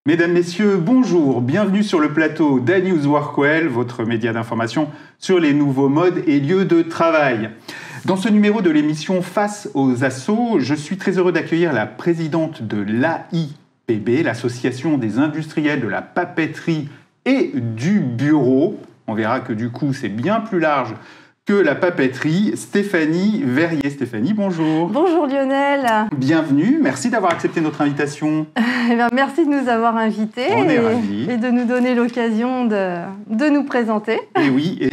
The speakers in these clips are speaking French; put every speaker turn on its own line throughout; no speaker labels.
Mesdames, Messieurs, bonjour, bienvenue sur le plateau d'A-News Workwell, votre média d'information sur les nouveaux modes et lieux de travail. Dans ce numéro de l'émission Face aux assauts, je suis très heureux d'accueillir la présidente de l'AIPB, l'Association des industriels de la papeterie et du bureau. On verra que du coup c'est bien plus large que la papeterie, Stéphanie Verrier. Stéphanie, bonjour.
Bonjour Lionel.
Bienvenue, merci d'avoir accepté notre invitation.
Eh bien, merci de nous avoir invités
et
de nous donner l'occasion de nous présenter.
Et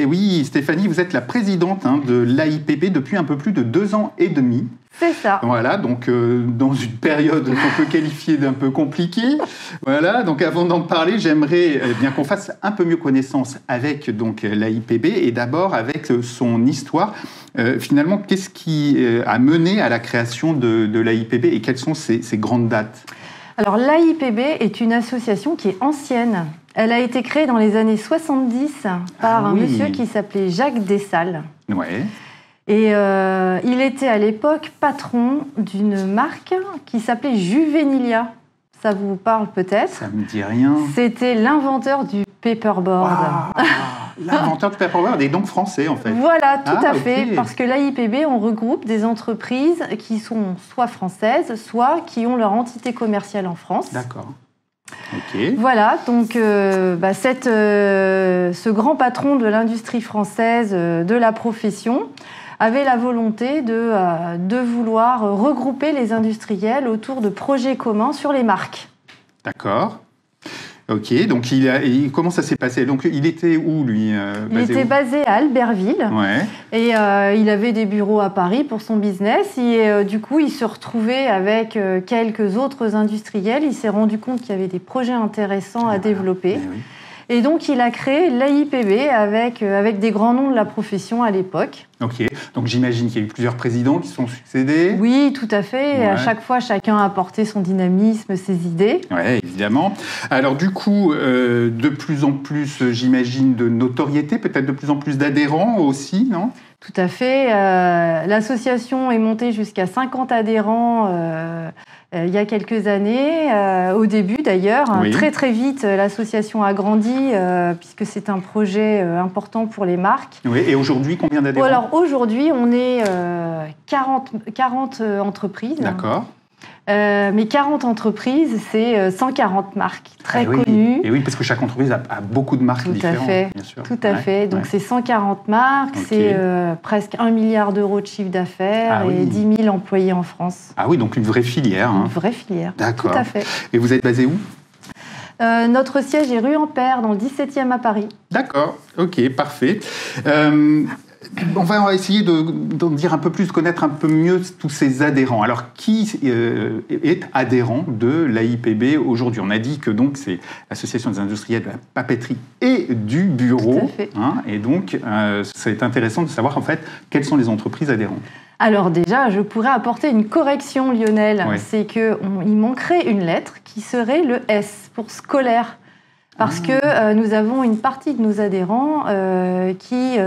oui, Stéphanie, vous êtes la présidente de l'AIPB depuis un peu plus de 2 ans et demi.
C'est ça.
Voilà, donc dans une période qu'on peut qualifier d'un peu compliquée. Voilà, donc avant d'en parler, j'aimerais bien qu'on fasse un peu mieux connaissance avec donc l'AIPB et d'abord avec son histoire. Finalement, qu'est-ce qui a mené à la création de l'AIPB et quelles sont ses grandes dates ?
Alors l'AIPB est une association qui est ancienne. Elle a été créée dans les années 70 par un monsieur qui s'appelait Jacques Dessalles.
Ouais.
Et il était à l'époque patron d'une marque qui s'appelait Juvenilia. Ça vous parle peut-être ?
Ça me dit rien.
C'était l'inventeur du paperboard.
Ah, l'inventeur du paperboard est donc français en fait.
Voilà, tout à fait.
Okay.
Parce que l'AIPB, on regroupe des entreprises qui sont soit françaises, soit qui ont leur entité commerciale en France.
D'accord. Okay.
Voilà, donc ce grand patron de l'industrie française, de la profession, avait la volonté de vouloir regrouper les industriels autour de projets communs sur les marques. D'accord.
Ok, donc comment ça s'est passé ? Donc il était où lui
Il était basé à Albertville.
Ouais.
Et il avait des bureaux à Paris pour son business. Et du coup, il se retrouvait avec quelques autres industriels. Il s'est rendu compte qu'il y avait des projets intéressants à développer.
Oui.
Et donc, il a créé l'AIPB avec des grands noms de la profession à l'époque.
Ok, donc j'imagine qu'il y a eu plusieurs présidents qui se sont succédés.
Oui, tout à fait. Ouais. À chaque fois, chacun a apporté son dynamisme, ses idées.
Oui, évidemment. Alors du coup, de plus en plus, j'imagine, de notoriété, peut-être de plus en plus d'adhérents aussi, non ?
Tout à fait. L'association est montée jusqu'à 50 adhérents il y a quelques années, au début d'ailleurs. Oui. Très très vite, l'association a grandi puisque c'est un projet important pour les marques.
Oui. Et aujourd'hui, combien d'adhérents ?
Alors aujourd'hui, on est 40 entreprises.
D'accord.
Mais 40 entreprises, c'est 140 marques très connues.
Et oui, parce que chaque entreprise a beaucoup de marques différentes.
Bien sûr. Tout à fait. Donc c'est 140 marques, c'est presque 1 milliard d'euros de chiffre d'affaires et 10 000 employés en France.
Ah oui, donc une vraie filière.
Une vraie filière.
D'accord.
Tout à fait.
Et vous êtes basé où ?
Notre siège est rue Ampère, dans le 17e à Paris.
D'accord, ok, parfait. On va essayer d'en dire un peu plus, connaître un peu mieux tous ces adhérents. Alors, qui est adhérent de l'AIPB aujourd'hui ? On a dit que donc c'est l'Association des industriels de la papeterie et du bureau.
Tout à fait.
Et donc, c'est intéressant de savoir en fait quelles sont les entreprises adhérentes.
Alors déjà, je pourrais apporter une correction, Lionel. Oui. C'est qu'il manquerait une lettre qui serait le S pour scolaire. Parce que nous avons une partie de nos adhérents qui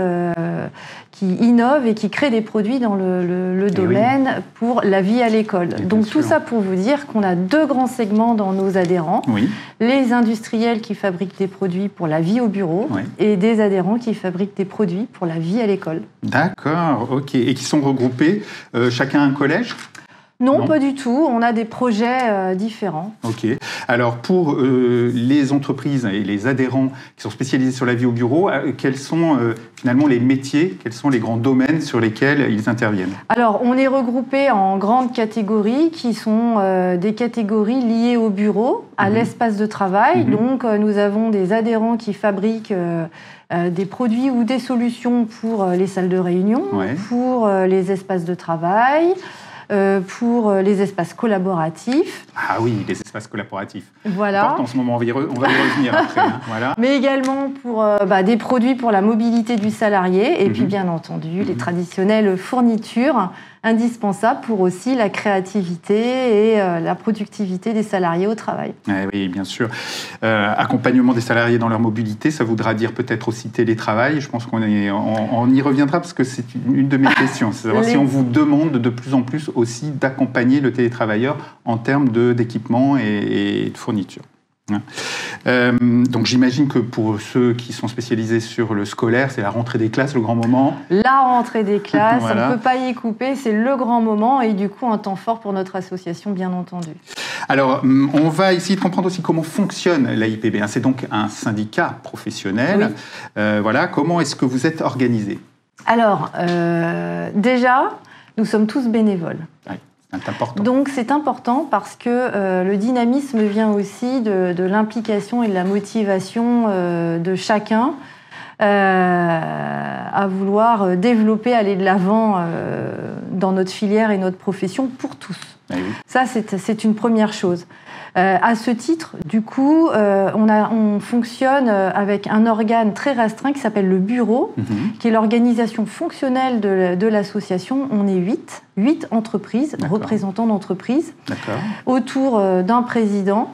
innovent et qui créent des produits dans le domaine pour la vie à l'école. Donc tout ça pour vous dire qu'on a 2 grands segments dans nos adhérents. Oui. Les industriels qui fabriquent des produits pour la vie au bureau et des adhérents qui fabriquent des produits pour la vie à l'école.
D'accord, ok. Et qui sont regroupés chacun un collège ?
Non, pas du tout. On a des projets différents.
Ok. Alors, pour les entreprises et les adhérents qui sont spécialisés sur la vie au bureau, quels sont finalement les métiers, quels sont les grands domaines sur lesquels ils interviennent ?
Alors, on est regroupés en grandes catégories qui sont des catégories liées au bureau, à l'espace de travail. Donc, nous avons des adhérents qui fabriquent des produits ou des solutions pour les salles de réunion, pour les espaces de travail, pour les espaces collaboratifs.
Ah oui, les espaces collaboratifs.
Voilà.
En ce moment, on va y revenir après. Voilà.
Mais également pour des produits pour la mobilité du salarié et puis bien entendu les traditionnelles fournitures indispensables pour aussi la créativité et la productivité des salariés au travail.
Oui, bien sûr. Accompagnement des salariés dans leur mobilité, ça voudra dire peut-être aussi télétravail. Je pense qu'on y reviendra parce que c'est une de mes questions. C'est savoir si on vous demande de plus en plus aussi d'accompagner le télétravailleur en termes d'équipement et de fourniture. Donc j'imagine que pour ceux qui sont spécialisés sur le scolaire, c'est la rentrée des classes, le grand moment.
La rentrée des classes,
voilà.
On ne peut pas y couper, c'est le grand moment et du coup un temps fort pour notre association, bien entendu.
Alors, on va essayer de comprendre aussi comment fonctionne l'AIPB. C'est donc un syndicat professionnel. Oui. Voilà, comment est-ce que vous êtes organisé?
Alors, déjà, nous sommes tous bénévoles.
Oui. C'est important.
Donc c'est important parce que le dynamisme vient aussi de l'implication et de la motivation de chacun à vouloir développer, aller de l'avant dans notre filière et notre profession pour tous.
Ah oui.
Ça, c'est une première chose. À ce titre, du coup, on fonctionne avec un organe très restreint qui s'appelle le bureau, qui est l'organisation fonctionnelle de l'association. On est 8 entreprises, représentants d'entreprises, autour d'un président,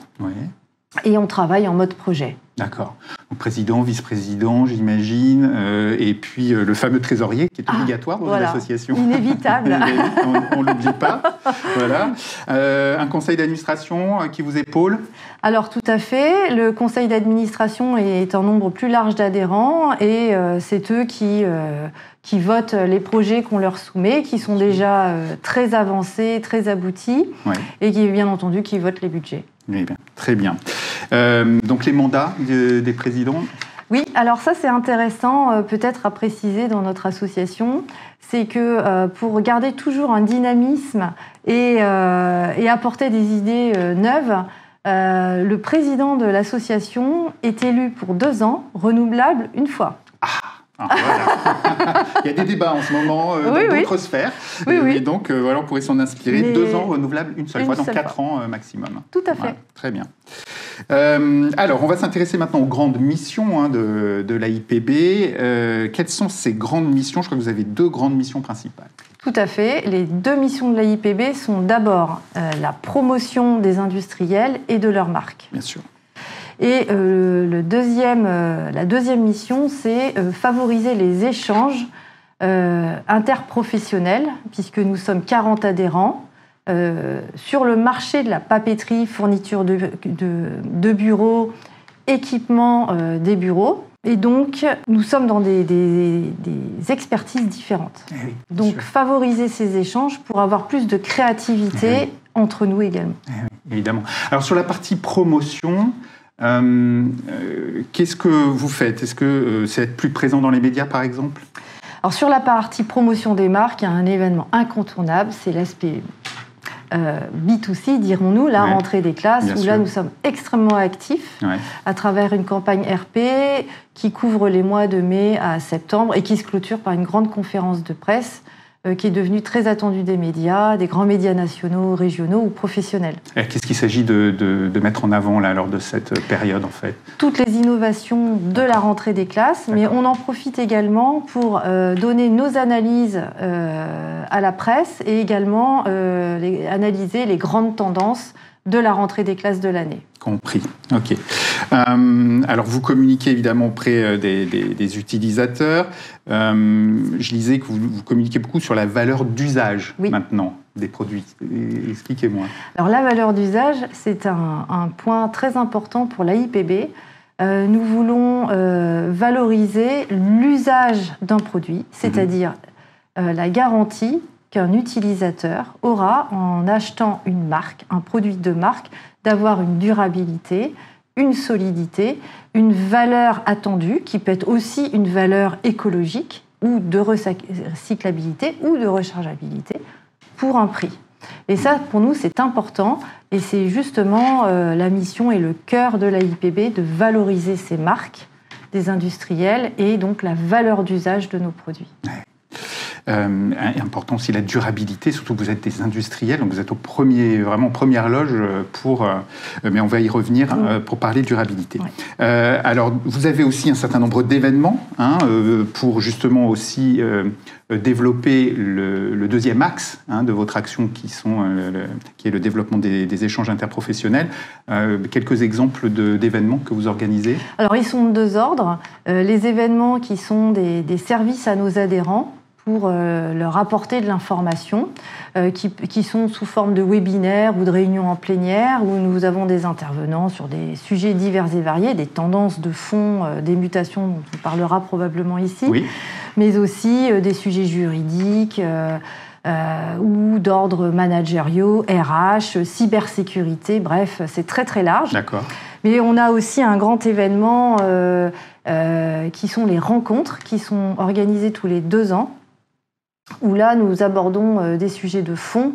et on travaille en mode projet.
D'accord. Donc, président, vice-président, j'imagine, et puis le fameux trésorier qui est obligatoire dans une association.
Inévitable.
On ne l'oublie pas. Voilà. Un conseil d'administration qui vous épaule?
Alors tout à fait. Le conseil d'administration est un nombre plus large d'adhérents et c'est eux qui votent les projets qu'on leur soumet, qui sont déjà très avancés, très aboutis, et qui, bien entendu, qui votent les budgets.
Eh bien, très bien. Donc les mandats des présidents?
Oui, alors ça c'est intéressant peut-être à préciser dans notre association, c'est que pour garder toujours un dynamisme et apporter des idées neuves, le président de l'association est élu pour 2 ans, renouvelable une fois.
Voilà. Il y a des débats en ce moment dans d'autres sphères. Et donc, voilà, on pourrait s'en inspirer. 2 ans renouvelables une seule fois, donc 4 ans maximum.
Tout à fait.
Voilà, très bien. Alors, on va s'intéresser maintenant aux grandes missions de l'AIPB. Quelles sont ces grandes missions? Je crois que vous avez 2 grandes missions principales.
Tout à fait. Les 2 missions de l'AIPB sont d'abord la promotion des industriels et de leurs marques.
Bien sûr.
Et la deuxième mission, c'est favoriser les échanges interprofessionnels, puisque nous sommes 40 adhérents, sur le marché de la papeterie, fourniture de bureaux, équipement des bureaux. Et donc, nous sommes dans des expertises différentes.
Oui,
donc, favoriser ces échanges pour avoir plus de créativité entre nous également.
Oui, évidemment. Alors, sur la partie promotion... qu'est-ce que vous faites? Est-ce que c'est être plus présent dans les médias, par exemple?
Alors, sur la partie promotion des marques, il y a un événement incontournable, c'est l'aspect B2C, dirons-nous, la rentrée des classes, où là, nous sommes extrêmement actifs à travers une campagne RP qui couvre les mois de mai à septembre et qui se clôture par une grande conférence de presse qui est devenue très attendue des médias, des grands médias nationaux, régionaux ou professionnels.
Qu'est-ce qu'il s'agit de mettre en avant là, lors de cette période, en fait?
Toutes les innovations de la rentrée des classes, mais on en profite également pour donner nos analyses à la presse et également analyser les grandes tendances de la rentrée des classes de l'année.
Compris. OK. Alors, vous communiquez évidemment auprès des utilisateurs. Je lisais que vous communiquez beaucoup sur la valeur d'usage maintenant des produits. Expliquez-moi. Alors,
la valeur d'usage, c'est un point très important pour l'AIPB. Nous voulons valoriser l'usage d'un produit, c'est-à-dire la garantie qu'un utilisateur aura en achetant une marque, un produit de marque, d'avoir une durabilité, une solidité, une valeur attendue, qui peut être aussi une valeur écologique ou de recyclabilité ou de rechargeabilité, pour un prix. Et ça, pour nous, c'est important, et c'est justement la mission et le cœur de l'AIPB de valoriser ces marques des industriels et donc la valeur d'usage de nos produits.
Important aussi la durabilité, surtout que vous êtes des industriels, donc vous êtes vraiment en première loge mais on va y revenir pour parler de durabilité. Alors, vous avez aussi un certain nombre d'événements pour justement aussi développer le deuxième axe de votre action qui est le développement des échanges interprofessionnels. Quelques exemples d'événements que vous organisez? Alors,
ils sont de 2 ordres. Les événements qui sont des services à nos adhérents, pour leur apporter de l'information, qui sont sous forme de webinaires ou de réunions en plénière, où nous avons des intervenants sur des sujets divers et variés, des tendances de fond, des mutations dont on parlera probablement ici, oui. Mais aussi des sujets juridiques ou d'ordre managériaux, RH, cybersécurité, bref, c'est très très large.
D'accord.
Mais on a aussi un grand événement qui sont les rencontres, qui sont organisées tous les 2 ans, où là, nous abordons des sujets de fond.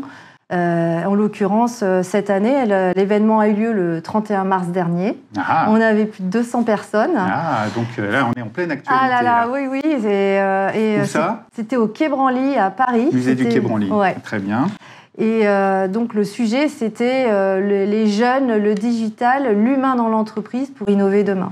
En l'occurrence, cette année, l'événement a eu lieu le 31 mars dernier. Ah. On avait plus de 200 personnes.
Ah, donc là, on est en pleine actualité.
Ah là là, oui, oui.
Où ça ?
C'était au Quai Branly, à Paris.
Musée du Quai Branly,
ouais.
Très bien.
Et donc, le sujet, c'était les jeunes, le digital, l'humain dans l'entreprise pour innover demain.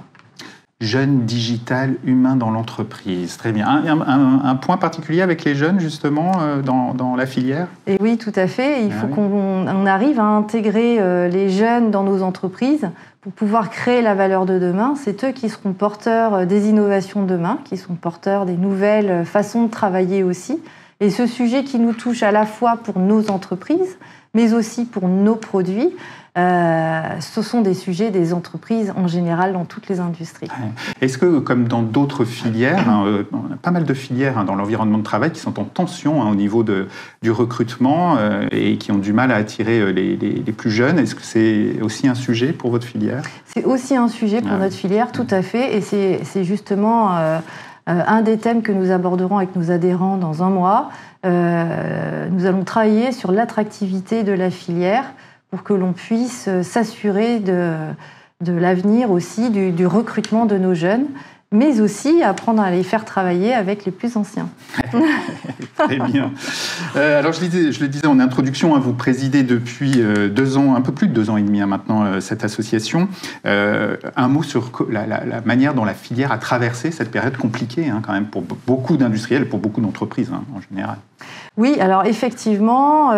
Jeunes, digital, humain dans l'entreprise. Très bien. Un point particulier avec les jeunes, justement, dans la filière ?
Et oui, tout à fait. Il faut qu'on arrive à intégrer les jeunes dans nos entreprises pour pouvoir créer la valeur de demain. C'est eux qui seront porteurs des innovations de demain, qui sont porteurs des nouvelles façons de travailler aussi. Et ce sujet qui nous touche à la fois pour nos entreprises, mais aussi pour nos produits, ce sont des sujets des entreprises en général dans toutes les industries.
Est-ce que, comme dans d'autres filières, on a pas mal de filières dans l'environnement de travail qui sont en tension au niveau du recrutement et qui ont du mal à attirer les plus jeunes, est-ce que c'est aussi un sujet pour votre filière ?
C'est aussi un sujet pour notre filière, tout à fait, et c'est justement un des thèmes que nous aborderons avec nos adhérents dans un mois. Nous allons travailler sur l'attractivité de la filière pour que l'on puisse s'assurer de l'avenir aussi, du recrutement de nos jeunes, mais aussi apprendre à les faire travailler avec les plus anciens.
Très bien. Alors, je le disais en introduction, vous présidez depuis 2 ans, un peu plus de 2 ans et demi maintenant, cette association. Un mot sur la manière dont la filière a traversé cette période compliquée, quand même, pour beaucoup d'industriels, pour beaucoup d'entreprises en général.
Oui, alors effectivement,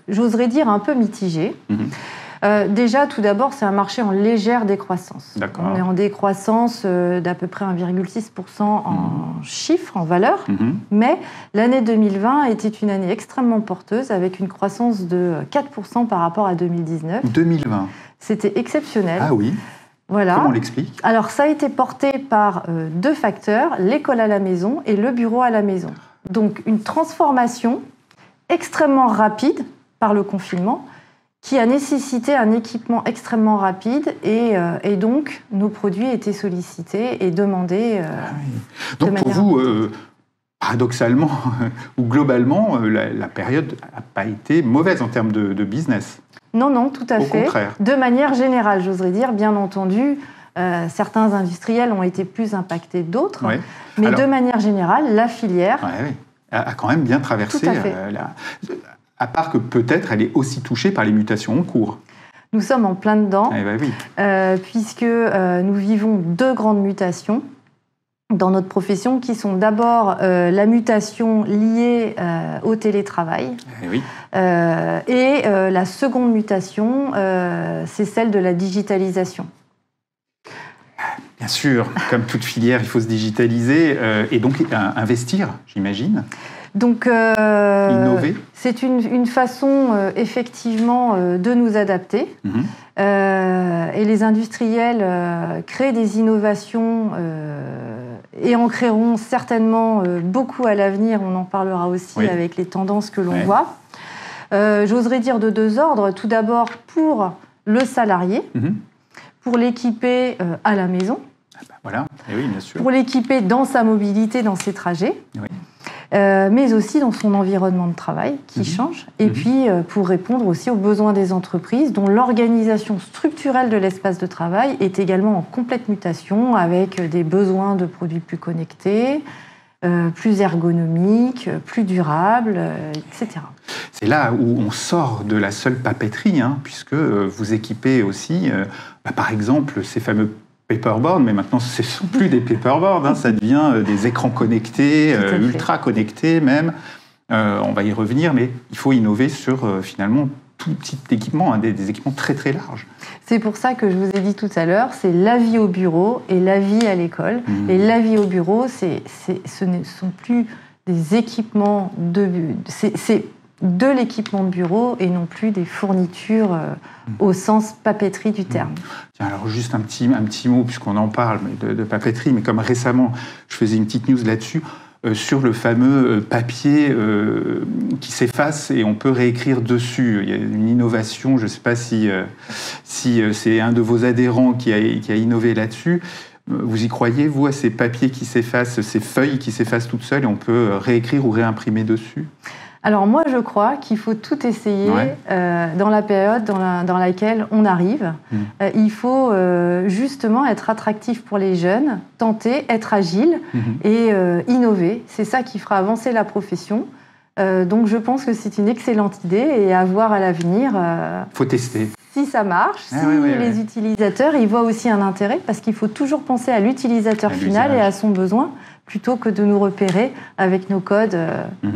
j'oserais dire, un peu mitigé. Déjà, tout d'abord, c'est un marché en légère décroissance.
D'accord.
On est en décroissance d'à peu près 1,6% en chiffres, en valeur, mais l'année 2020 était une année extrêmement porteuse, avec une croissance de 4% par rapport à 2019.
2020 ?
C'était exceptionnel.
Ah oui.
Voilà.
Comment on l'explique ?
Alors, ça a été porté par 2 facteurs, l'école à la maison et le bureau à la maison. Donc, une transformation extrêmement rapide par le confinement qui a nécessité un équipement extrêmement rapide et donc nos produits étaient sollicités et demandés.
Donc, pour vous, paradoxalement ou globalement, la période n'a pas été mauvaise en termes de business.
Non, tout à fait.
Au contraire.
De manière générale, j'oserais dire, bien entendu, certains industriels ont été plus impactés que d'autres, mais de manière générale, la filière
a quand même bien traversé.
Tout à fait.
À part que peut-être elle est aussi touchée par les mutations en cours.
Nous sommes en plein dedans,
oui.
puisque nous vivons 2 grandes mutations dans notre profession, qui sont d'abord la mutation liée au télétravail. Et la seconde mutation, c'est celle de la digitalisation.
Bien sûr, comme toute filière, il faut se digitaliser et donc investir, j'imagine.
Donc,
innover.
C'est une façon, effectivement, de nous adapter. Et les industriels créent des innovations et en créeront certainement beaucoup à l'avenir. On en parlera aussi avec les tendances que l'on voit. J'oserais dire de 2 ordres. Tout d'abord, pour le salarié, pour l'équiper à la maison.
Voilà, et oui, bien sûr.
Pour l'équiper dans sa mobilité, dans ses trajets. Mais aussi dans son environnement de travail qui change, et puis pour répondre aussi aux besoins des entreprises dont l'organisation structurelle de l'espace de travail est également en complète mutation, avec des besoins de produits plus connectés, plus ergonomiques, plus durables, etc.
C'est là où on sort de la seule papeterie, puisque vous équipez aussi, par exemple, ces fameux paperboard, mais maintenant ce ne sont plus des paperboards, ça devient des écrans connectés, ultra connectés même. On va y revenir, mais il faut innover sur finalement tout type d'équipement, hein, des équipements très très larges.
C'est pour ça que je vous ai dit tout à l'heure, c'est la vie au bureau et la vie à l'école. Et la vie au bureau, ce ne sont plus des équipements c'est de l'équipement de bureau et non plus des fournitures au sens papeterie du terme.
Tiens, alors juste un petit mot, puisqu'on en parle de papeterie, mais comme récemment, je faisais une petite news là-dessus, sur le fameux papier qui s'efface et on peut réécrire dessus. Il y a une innovation, je ne sais pas si c'est un de vos adhérents qui a innové là-dessus. Vous y croyez, vous, à ces papiers qui s'effacent, ces feuilles qui s'effacent toutes seules et on peut réécrire ou réimprimer dessus ?
Alors moi, je crois qu'il faut tout essayer dans la période dans laquelle on arrive. Il faut justement être attractif pour les jeunes, tenter, être agile et innover. C'est ça qui fera avancer la profession. Donc je pense que c'est une excellente idée et à voir à l'avenir.
Faut tester.
Si ça marche, les utilisateurs y voient aussi un intérêt, parce qu'il faut toujours penser à l'utilisateur final et à son besoin, plutôt que de nous repérer avec nos codes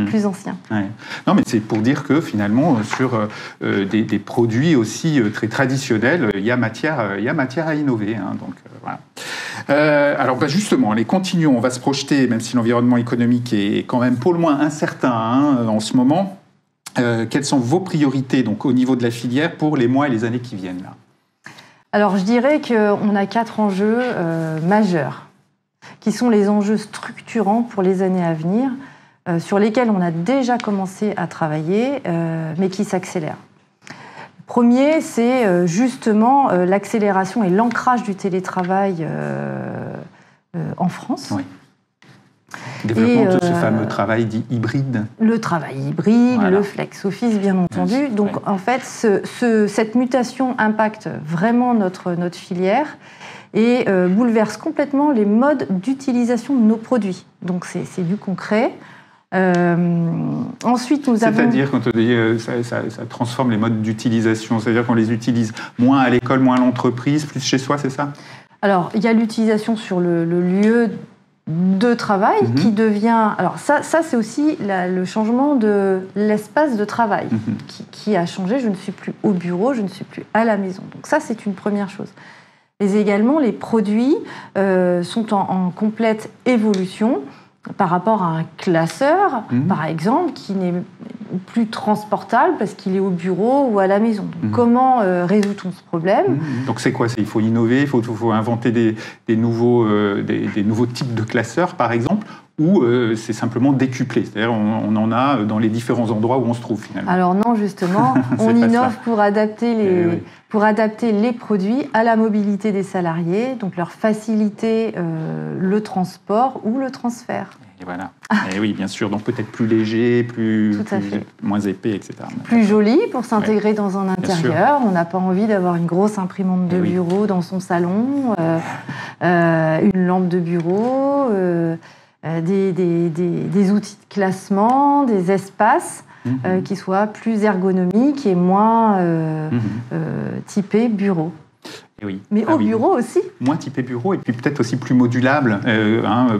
plus anciens.
Ouais. Non, mais c'est pour dire que finalement, sur des produits aussi très traditionnels, il y a matière à innover. Hein, donc, voilà. Alors justement, allez, continuons, on va se projeter, même si l'environnement économique est quand même pour le moins incertain en ce moment. Quelles sont vos priorités donc, au niveau de la filière pour les mois et les années qui viennent là ?
Alors je dirais qu'on a 4 enjeux majeurs, qui sont les enjeux structurants pour les années à venir, sur lesquels on a déjà commencé à travailler, mais qui s'accélèrent. Le premier, c'est justement l'accélération et l'ancrage du télétravail en France. Oui.
Développement de ce fameux travail dit hybride.
Le travail hybride, voilà. Le flex office, bien entendu. Donc, en fait, cette mutation impacte vraiment notre filière et bouleverse complètement les modes d'utilisation de nos produits. Donc, c'est du concret. Ensuite, nous avons...
C'est-à-dire, quand on dit ça transforme les modes d'utilisation, c'est-à-dire qu'on les utilise moins à l'école, moins à l'entreprise, plus chez soi, c'est ça ?
Alors, il y a l'utilisation sur le lieu de travail qui devient... Alors ça c'est aussi le changement de l'espace de travail qui a changé. Je ne suis plus au bureau, je ne suis plus à la maison. Donc ça, c'est une première chose. Mais également, les produits sont en complète évolution par rapport à un classeur, par exemple, qui n'est plus transportable parce qu'il est au bureau ou à la maison. Donc, comment résout-on ce problème ?
Donc, c'est quoi ? Il faut innover, il faut inventer des nouveaux types de classeurs, par exemple, ou c'est simplement décuplé ? C'est-à-dire, on en a dans les différents endroits où on se trouve, finalement.
Alors non, justement, on innove pour adapter les produits à la mobilité des salariés, donc leur faciliter le transport ou le transfert.
Et voilà. Et oui, bien sûr. Donc peut-être plus léger, moins épais, etc.
Plus joli pour s'intégrer dans un intérieur. On n'a pas envie d'avoir une grosse imprimante de bureau dans son salon, une lampe de bureau, des outils de classement, des espaces qui soient plus ergonomiques et moins typés bureau.
Oui.
Mais au bureau aussi.
Moins typé bureau et puis peut-être aussi plus modulable,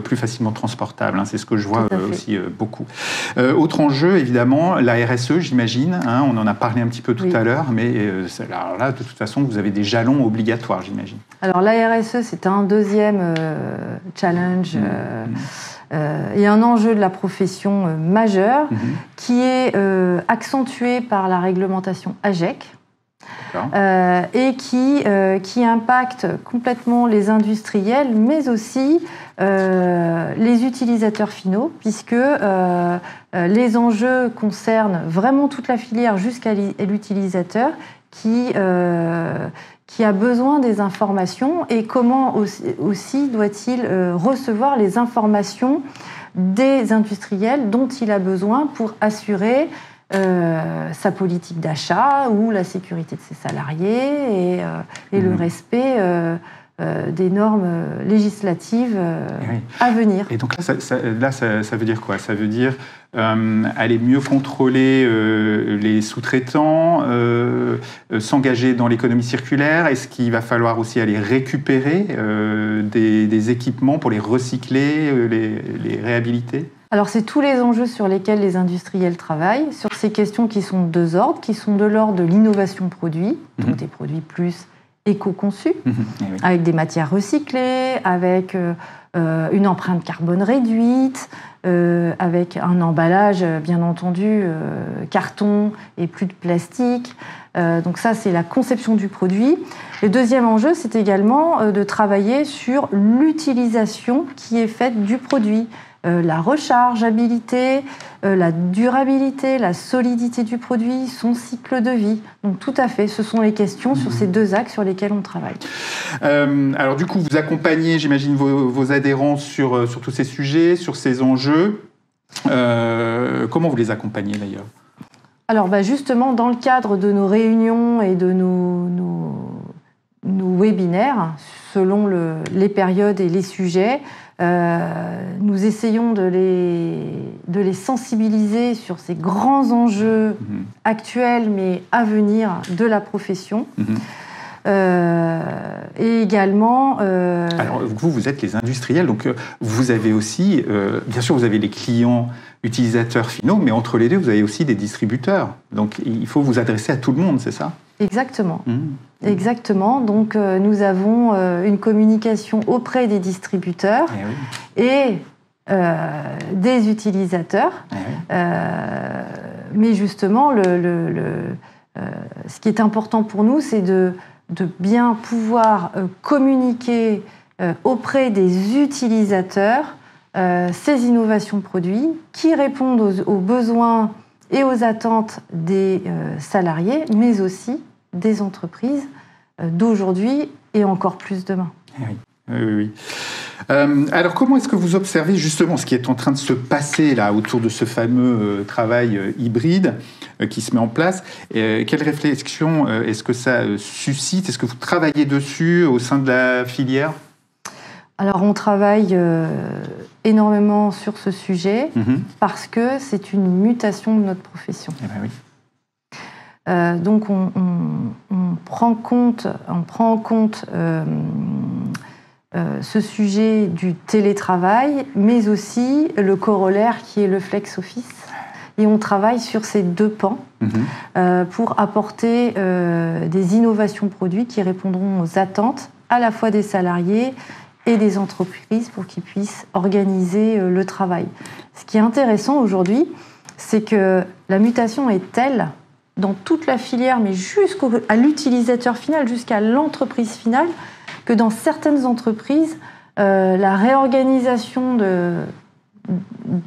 plus facilement transportable. C'est ce que je vois aussi beaucoup. Autre enjeu, évidemment, la RSE, j'imagine. On en a parlé un petit peu tout à l'heure, mais alors là, de toute façon, vous avez des jalons obligatoires, j'imagine. Alors
la RSE, c'est un deuxième challenge et un enjeu de la profession majeur qui est accentué par la réglementation AGEC. Et qui impacte complètement les industriels, mais aussi les utilisateurs finaux, puisque les enjeux concernent vraiment toute la filière jusqu'à l'utilisateur qui a besoin des informations et comment aussi doit-il recevoir les informations des industriels dont il a besoin pour assurer sa politique d'achat ou la sécurité de ses salariés et le respect des normes législatives à venir.
Et donc là, ça veut dire quoi ? Ça veut dire aller mieux contrôler les sous-traitants, s'engager dans l'économie circulaire. Est-ce qu'il va falloir aussi aller récupérer des équipements pour les recycler, les réhabiliter ?
Alors, c'est tous les enjeux sur lesquels les industriels travaillent, sur ces questions qui sont de deux ordres, qui sont de l'ordre de l'innovation produit, donc des produits plus éco-conçus, avec des matières recyclées, avec une empreinte carbone réduite, avec un emballage, bien entendu, carton et plus de plastique. Donc ça, c'est la conception du produit. Le deuxième enjeu, c'est également de travailler sur l'utilisation qui est faite du produit. La rechargeabilité, la durabilité, la solidité du produit, son cycle de vie. Donc tout à fait, ce sont les questions sur ces deux axes sur lesquels on travaille.
Alors du coup, vous accompagnez, j'imagine, vos adhérents sur tous ces sujets, sur ces enjeux. Comment vous les accompagnez d'ailleurs ?
Alors justement, dans le cadre de nos réunions et de nos webinaires, selon les périodes et les sujets, nous essayons de les sensibiliser sur ces grands enjeux actuels mais à venir de la profession. Et également...
Alors vous êtes les industriels, donc vous avez aussi, bien sûr vous avez les clients utilisateurs finaux, mais entre les deux vous avez aussi des distributeurs. Donc il faut vous adresser à tout le monde, c'est ça ?
Exactement. Exactement. Donc nous avons une communication auprès des distributeurs et des utilisateurs. Mais justement, ce qui est important pour nous, c'est de bien pouvoir communiquer auprès des utilisateurs ces innovations produits qui répondent aux besoins et aux attentes des salariés, mais aussi des entreprises d'aujourd'hui et encore plus demain.
Oui. Alors, comment est-ce que vous observez justement ce qui est en train de se passer là autour de ce fameux travail hybride qui se met en place ? Quelle réflexion est-ce que ça suscite ? Est-ce que vous travaillez dessus au sein de la filière ?
Alors, on travaille énormément sur ce sujet parce que c'est une mutation de notre profession. Donc, on prend en compte ce sujet du télétravail, mais aussi le corollaire qui est le flex office. Et on travaille sur ces deux pans pour apporter des innovations produits qui répondront aux attentes à la fois des salariés et des entreprises pour qu'ils puissent organiser le travail. Ce qui est intéressant aujourd'hui, c'est que la mutation est telle dans toute la filière, mais jusqu'à l'utilisateur final, jusqu'à l'entreprise finale, que dans certaines entreprises, la réorganisation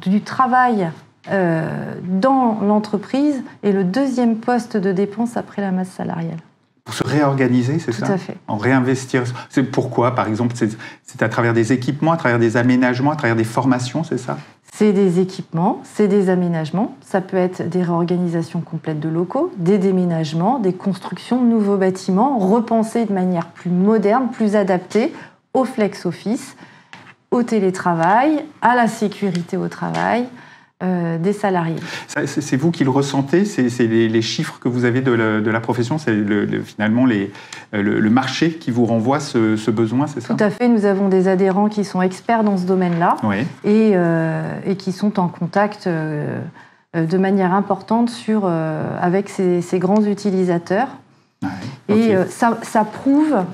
du travail dans l'entreprise est le deuxième poste de dépense après la masse salariale.
Pour se réorganiser, c'est ça ?
Tout à fait.
En réinvestir. C'est pourquoi, par exemple, c'est à travers des équipements, à travers des aménagements, à travers des formations, c'est ça ?
C'est des équipements, c'est des aménagements. Ça peut être des réorganisations complètes de locaux, des déménagements, des constructions de nouveaux bâtiments, repensés de manière plus moderne, plus adaptée au flex office, au télétravail, à la sécurité au travail, des salariés.
C'est vous qui le ressentez, c'est les chiffres que vous avez de la profession, c'est finalement le marché qui vous renvoie ce besoin, c'est ça ?
Tout à fait, nous avons des adhérents qui sont experts dans ce domaine-là et qui sont en contact de manière importante avec ces grands utilisateurs. Et ça prouve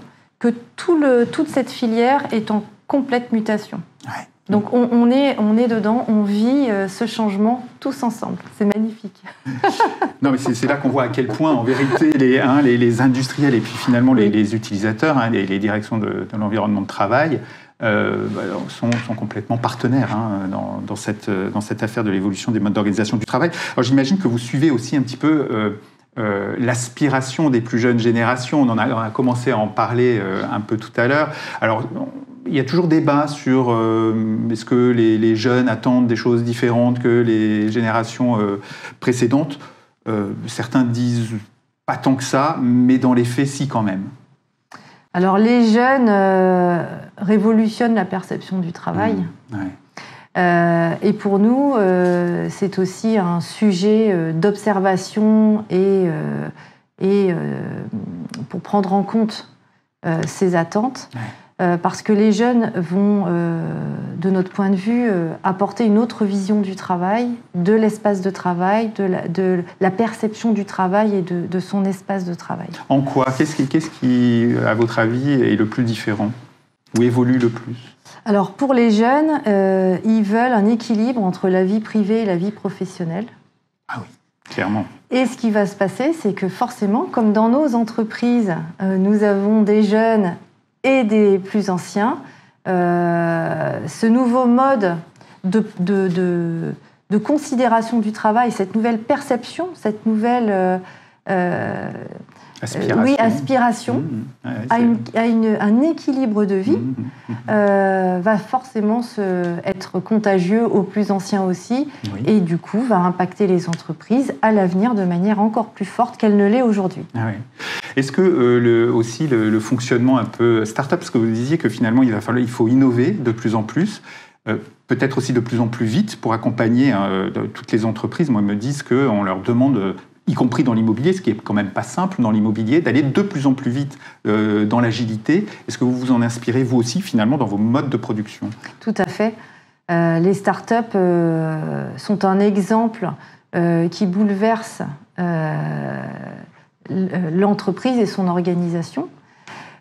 que toute cette filière est en complète mutation. Donc on est dedans, on vit ce changement tous ensemble. C'est magnifique.
Non, mais c'est là qu'on voit à quel point, en vérité, les industriels et puis finalement les utilisateurs, les directions de l'environnement de travail, sont complètement partenaires dans cette affaire de l'évolution des modes d'organisation du travail. Alors j'imagine que vous suivez aussi un petit peu l'aspiration des plus jeunes générations. On a commencé à en parler un peu tout à l'heure. Alors, il y a toujours débat sur est-ce que les jeunes attendent des choses différentes que les générations précédentes. Certains disent pas tant que ça, mais dans les faits, si quand même.
Alors les jeunes révolutionnent la perception du travail. Et pour nous, c'est aussi un sujet d'observation et pour prendre en compte ces attentes. parce que les jeunes vont, de notre point de vue, apporter une autre vision du travail, de l'espace de travail, de la perception du travail et de son espace de travail.
En quoi ? Qu'est-ce qui, à votre avis, est le plus différent ou évolue le plus ?
Alors, pour les jeunes, ils veulent un équilibre entre la vie privée et la vie professionnelle.
Ah oui, clairement.
Et ce qui va se passer, c'est que forcément, comme dans nos entreprises, nous avons des jeunes et des plus anciens, ce nouveau mode de considération du travail, cette nouvelle perception, cette nouvelle aspiration à un équilibre de vie va forcément être contagieux aux plus anciens aussi, et du coup va impacter les entreprises à l'avenir de manière encore plus forte qu'elle ne l'est aujourd'hui.
Ah oui. Est-ce que aussi le fonctionnement un peu start-up, parce que vous disiez que finalement il faut innover de plus en plus, peut-être aussi de plus en plus vite pour accompagner toutes les entreprises. Moi, me disent qu'on leur demande, y compris dans l'immobilier, ce qui est quand même pas simple dans l'immobilier, d'aller de plus en plus vite dans l'agilité. Est-ce que vous vous en inspirez, vous aussi, finalement, dans vos modes de production ?
Tout à fait. Les start-up sont un exemple qui bouleverse l'entreprise et son organisation.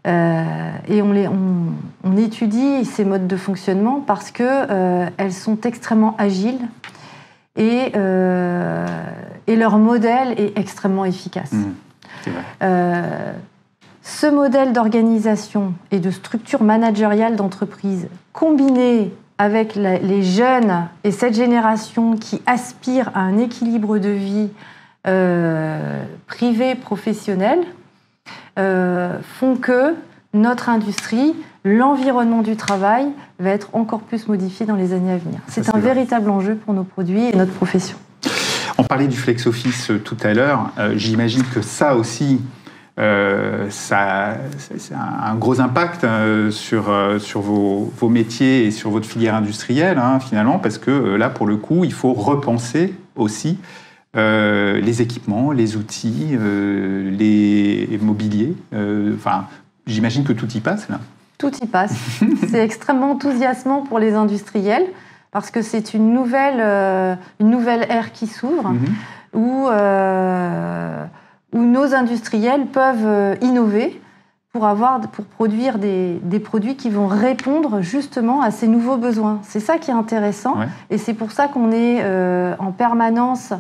Et on étudie ces modes de fonctionnement parce qu'elles sont extrêmement agiles et leur modèle est extrêmement efficace.
C'est vrai.
Ce modèle d'organisation et de structure managériale d'entreprise, combiné avec les jeunes et cette génération qui aspire à un équilibre de vie privé, professionnel, font que notre industrie, l'environnement du travail, va être encore plus modifié dans les années à venir. C'est un véritable enjeu pour nos produits et notre profession.
On parlait du flex office tout à l'heure. J'imagine que ça aussi, ça a un gros impact sur vos métiers et sur votre filière industrielle, finalement, parce que là, pour le coup, il faut repenser aussi les équipements, les outils, les mobiliers. J'imagine que tout y passe, là.
Tout y passe. C'est extrêmement enthousiasmant pour les industriels, parce que c'est une nouvelle ère qui s'ouvre, où nos industriels peuvent innover pour produire des produits qui vont répondre justement à ces nouveaux besoins. C'est ça qui est intéressant, et c'est pour ça qu'on est en permanence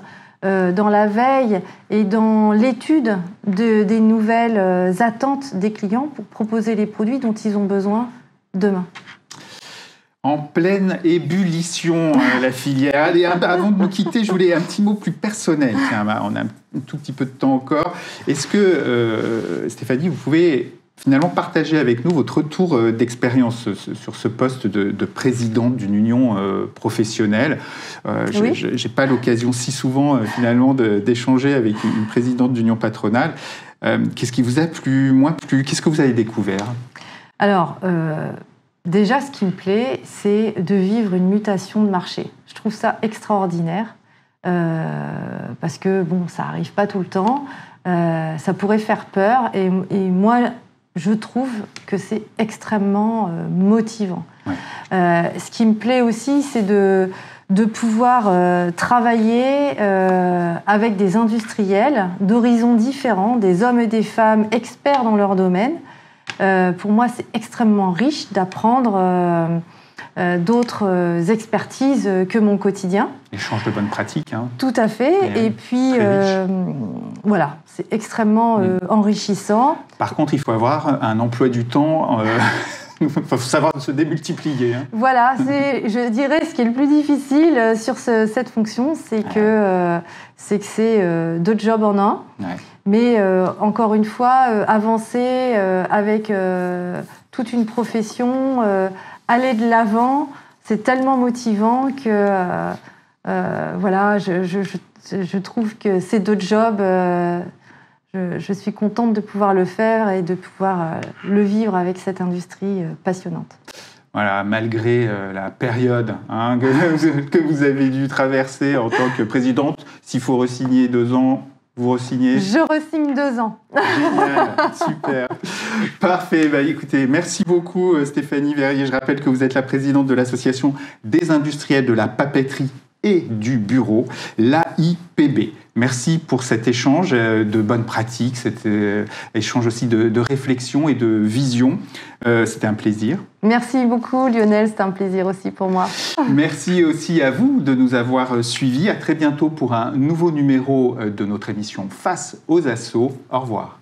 dans la veille et dans l'étude des nouvelles attentes des clients pour proposer les produits dont ils ont besoin demain.
En pleine ébullition, la filière. Allez, avant de nous quitter, je voulais un petit mot plus personnel. Tiens, on a un tout petit peu de temps encore. Est-ce que, Stéphanie, vous pouvez finalement partager avec nous votre retour d'expérience sur ce poste de présidente d'une union professionnelle.
Oui.
Je n'ai pas l'occasion si souvent, finalement, d'échanger avec une présidente d'union patronale. Qu'est-ce qui vous a plu, moins plu ? Qu'est-ce que vous avez découvert ?
Alors, déjà, ce qui me plaît, c'est de vivre une mutation de marché. Je trouve ça extraordinaire, parce que, ça n'arrive pas tout le temps. Ça pourrait faire peur, et moi, je trouve que c'est extrêmement motivant.
Ouais.
Ce qui me plaît aussi, c'est de pouvoir travailler avec des industriels d'horizons différents, des hommes et des femmes experts dans leur domaine. Pour moi, c'est extrêmement riche d'apprendre d'autres expertises que mon quotidien.
Échange de bonnes pratiques.
Tout à fait. Et puis, voilà, c'est extrêmement enrichissant.
Par contre, il faut avoir un emploi du temps. Il faut savoir se démultiplier.
Voilà, je dirais, ce qui est le plus difficile sur cette fonction, c'est que c'est deux jobs en un. Ouais. Mais encore une fois, avancer avec toute une profession, aller de l'avant, c'est tellement motivant que voilà, je trouve que ces deux jobs, je suis contente de pouvoir le faire et de pouvoir le vivre avec cette industrie passionnante.
Voilà, malgré la période que vous avez dû traverser en tant que présidente, s'il faut re-signer 2 ans, Vous re-signez?
Je re-signe 2 ans.
Génial, super. Parfait. Écoutez, merci beaucoup Stéphanie Verrier. Je rappelle que vous êtes la présidente de l'Association des industriels de la papeterie et du bureau, l'AIPB. Merci pour cet échange de bonnes pratiques, cet échange aussi de réflexion et de vision. C'était un plaisir.
Merci beaucoup Lionel, c'était un plaisir aussi pour moi.
Merci aussi à vous de nous avoir suivis. À très bientôt pour un nouveau numéro de notre émission Face aux Assos. Au revoir.